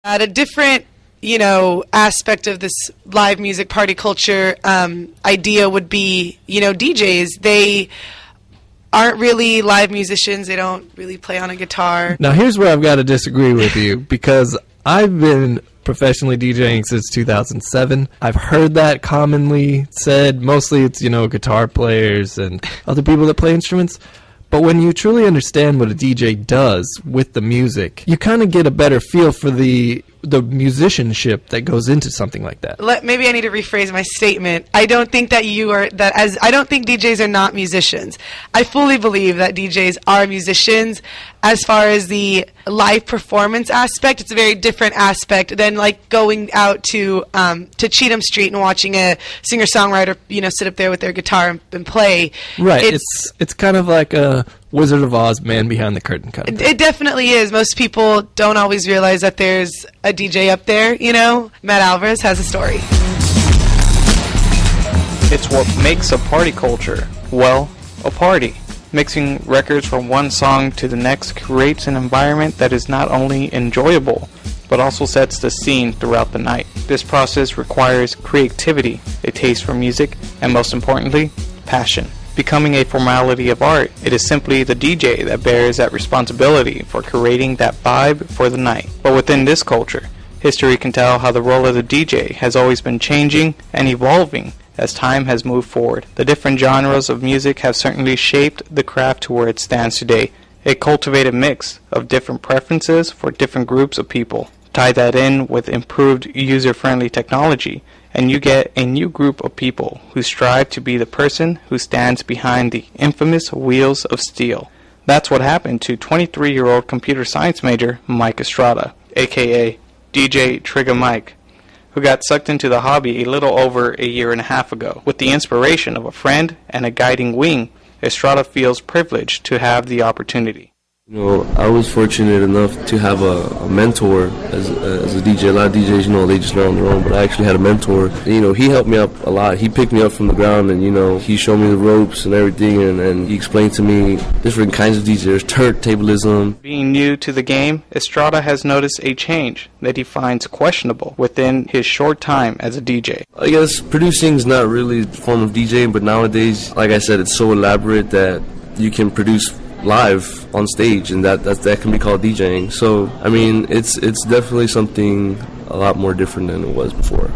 At a different, aspect of this live music party culture idea would be, DJs. They aren't really live musicians. They don't really play on a guitar. Now, here's where I've got to disagree with you, because I've been professionally DJing since 2007. I've heard that commonly said. Mostly it's, guitar players and other people that play instruments. But when you truly understand what a DJ does with the music, you kind of get a better feel for the musicianship that goes into something like that. Maybe I need to rephrase my statement. I don't think I don't think DJs are not musicians. I fully believe that DJs are musicians. As far as the live performance aspect, it's a very different aspect than like going out to Cheatham Street and watching a singer-songwriter, sit up there with their guitar and play. Right. It's kind of like a Wizard of Oz, man behind the curtain kind of thing. It definitely is. Most people don't always realize that there's a DJ up there, Matt Alvarez has a story. It's what makes a party culture. Well, a party. Mixing records from one song to the next creates an environment that is not only enjoyable, but also sets the scene throughout the night. This process requires creativity, a taste for music, and most importantly, passion. Becoming a formality of art, it is simply the DJ that bears that responsibility for creating that vibe for the night. But within this culture, history can tell how the role of the DJ has always been changing and evolving as time has moved forward. The different genres of music have certainly shaped the craft to where it stands today, a cultivated mix of different preferences for different groups of people. Tie that in with improved user-friendly technology, and you get a new group of people who strive to be the person who stands behind the infamous wheels of steel. That's what happened to 23-year-old computer science major Mike Estrada, aka DJ Trigger Mike, who got sucked into the hobby a little over a year and a half ago. With the inspiration of a friend and a guiding wing, Estrada feels privileged to have the opportunity. I was fortunate enough to have a mentor as a DJ. A lot of DJs, they just learn on their own, but I actually had a mentor. He helped me up a lot. He picked me up from the ground, and, he showed me the ropes and everything, and he explained to me different kinds of DJs, turntablism. Being new to the game, Estrada has noticed a change that he finds questionable within his short time as a DJ. I guess producing is not really a form of DJing, but nowadays, like I said, it's so elaborate that you can produce live on stage, and that can be called DJing. So it's definitely something a lot more different than it was before.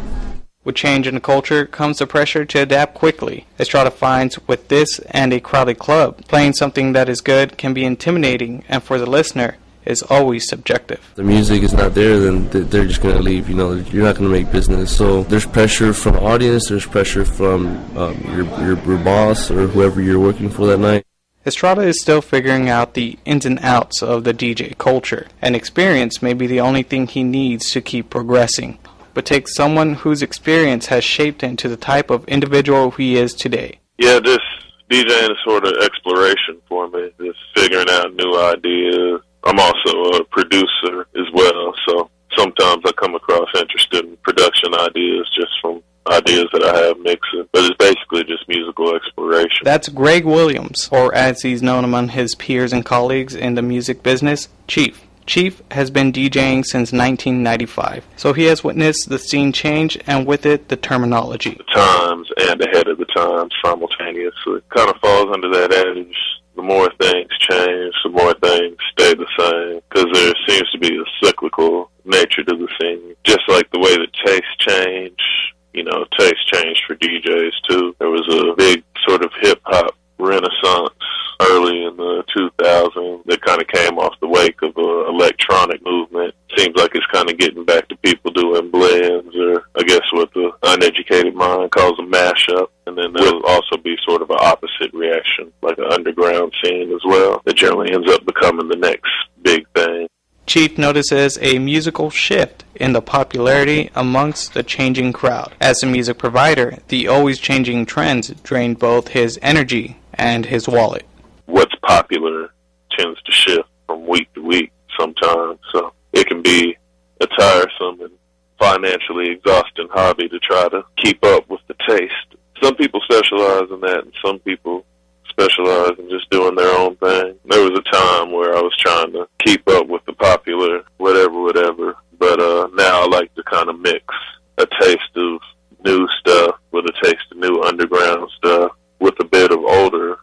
With change in the culture comes the pressure to adapt quickly. Estrada finds with this and a crowded club, playing something that is good can be intimidating, and for the listener is always subjective. If the music is not there, then they're just going to leave. You're not going to make business. So there's pressure from the audience, there's pressure from your boss or whoever you're working for that night. Estrada is still figuring out the ins and outs of the DJ culture, and experience may be the only thing he needs to keep progressing. But takes someone whose experience has shaped him to the type of individual he is today. Yeah, this DJing is sort of exploration for me, just figuring out new ideas. I'm also a producer as well, so sometimes I come across interesting production ideas just from ideas that I have mixing, but it's basically just musical exploration. That's Greg Williams, or as he's known among his peers and colleagues in the music business, Chief. Chief has been DJing since 1995, so he has witnessed the scene change and with it the terminology. The times and ahead of the times simultaneously. Kind of falls under that adage, the more things change, the more things stay the same, because there seems to be a cyclical nature to the scene. Just like the way that tastes change, taste changed for DJs too. There was a big sort of hip-hop renaissance early in the 2000s that kind of came off the wake of the electronic movement. Seems like it's kind of getting back to people doing blends, or I guess what the uneducated mind calls a mashup. And then there'll also be sort of an opposite reaction, like an underground scene as well, that generally ends up becoming the next big thing. Chief notices a musical shift in the popularity amongst the changing crowd. As a music provider, the always changing trends drain both his energy and his wallet. What's popular tends to shift from week to week sometimes, so it can be a tiresome and financially exhausting hobby to try to keep up with the taste. Some people specialize in that, and some people specialize in just doing their own thing. There was a time where I was trying to keep up with the popular whatever, But now I like to kind of mix a taste of new stuff with a taste of new underground stuff with a bit of older,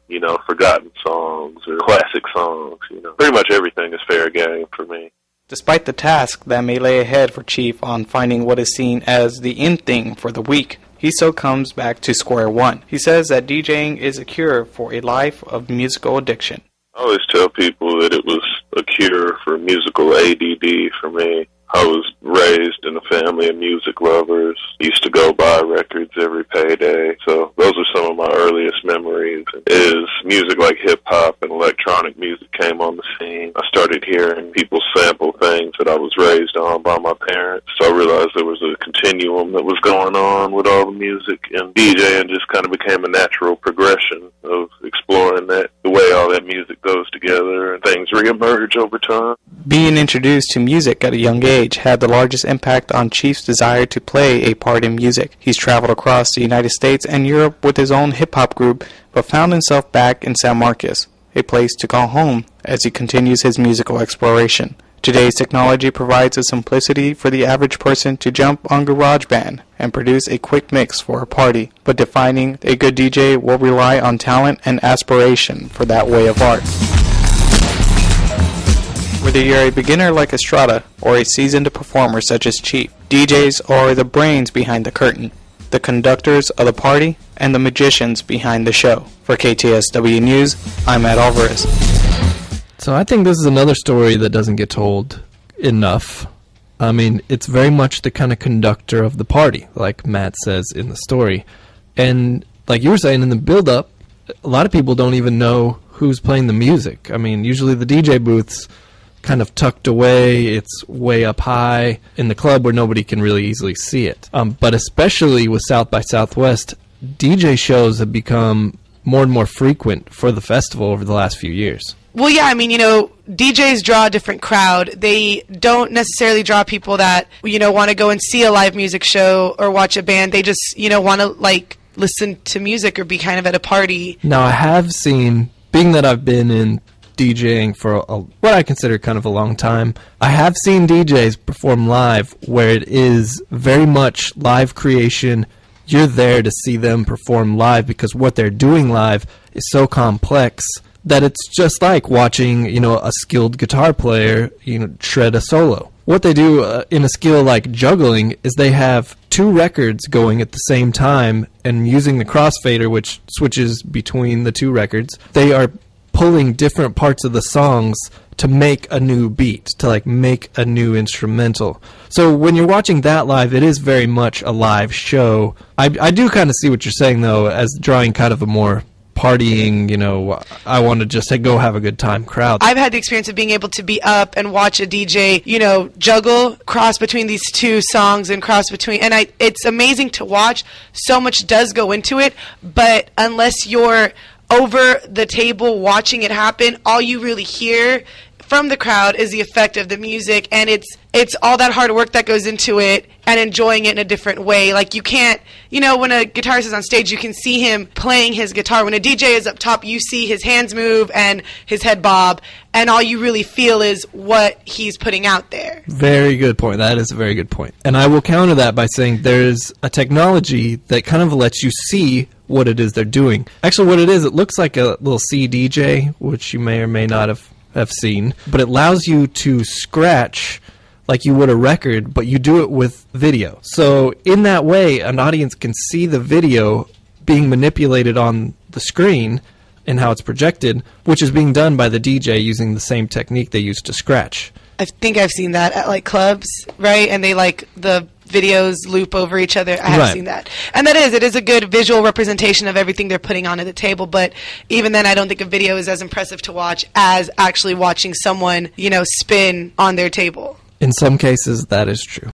forgotten songs or classic songs. Pretty much everything is fair game for me. Despite the task that may lay ahead for Chief on finding what is seen as the in thing for the week, he still comes back to square one. He says that DJing is a cure for a life of musical addiction. I always tell people that it was a cure for musical ADD for me. I was raised in a family of music lovers. Used to go buy records every payday. So those are some of my earliest memories. Is music like hip-hop and electronic music came on the scene. I started hearing people sample things that I was raised on by my parents. So I realized there was a continuum that was going on with all the music. And DJing just kind of became a natural progression of exploring that, the way all that music goes together and things reemerge over time. Being introduced to music at a young age had the largest impact on Chief's desire to play a part in music. He's traveled across the United States and Europe with his own hip-hop group, but found himself back in San Marcos, a place to call home as he continues his musical exploration. Today's technology provides a simplicity for the average person to jump on GarageBand and produce a quick mix for a party, but defining a good DJ will rely on talent and aspiration for that way of art. Whether you're a beginner like Estrada or a seasoned performer such as Chief, DJs are the brains behind the curtain, the conductors of the party, and the magicians behind the show. For KTSW News, I'm Matt Alvarez. So I think this is another story that doesn't get told enough. I mean, it's very much the kind of conductor of the party, like Matt says in the story. And like you were saying in the build-up, a lot of people don't even know who's playing the music. I mean, usually the DJ booth's kind of tucked away, it's way up high in the club where nobody can really easily see it. But especially with South by Southwest, DJ shows have become more and more frequent for the festival over the last few years. Well, yeah, I mean, DJs draw a different crowd. They don't necessarily draw people that, want to go and see a live music show or watch a band. They just, want to, listen to music or be kind of at a party. Now, I have seen, being that I've been in DJing for what I consider kind of a long time, I have seen DJs perform live where it is very much live creation. You're there to see them perform live because what they're doing live is so complex that it's just like watching, a skilled guitar player, shred a solo. What they do in a skill like juggling is they have two records going at the same time, and using the crossfader, which switches between the two records, they are pulling different parts of the songs to make a new beat, to make a new instrumental. So when you're watching that live, it is very much a live show. I do kind of see what you're saying, though, as drawing kind of a more partying, I want to just go have a good time crowd. I've had the experience of being able to be up and watch a DJ, juggle, cross between these two songs and cross between, and it's amazing to watch. So much does go into it, but unless you're over the table watching it happen, all you really hear from the crowd is the effect of the music, and it's all that hard work that goes into it and enjoying it in a different way. Like, you can't, when a guitarist is on stage, you can see him playing his guitar. When a DJ is up top, you see his hands move and his head bob, and all you really feel is what he's putting out there. Very good point. That is a very good point. And I will counter that by saying there's a technology that kind of lets you see what it is they're doing. Actually, what it is, it looks like a little CDJ, which you may or may not have seen, but it allows you to scratch like you would a record, but you do it with video. So in that way, an audience can see the video being manipulated on the screen and how it's projected, which is being done by the DJ using the same technique they use to scratch. I think I've seen that at clubs, right? And they the videos loop over each other. I have seen that. And it is a good visual representation of everything they're putting onto the table, but even then I don't think a video is as impressive to watch as actually watching someone, spin on their table. In some cases, that is true.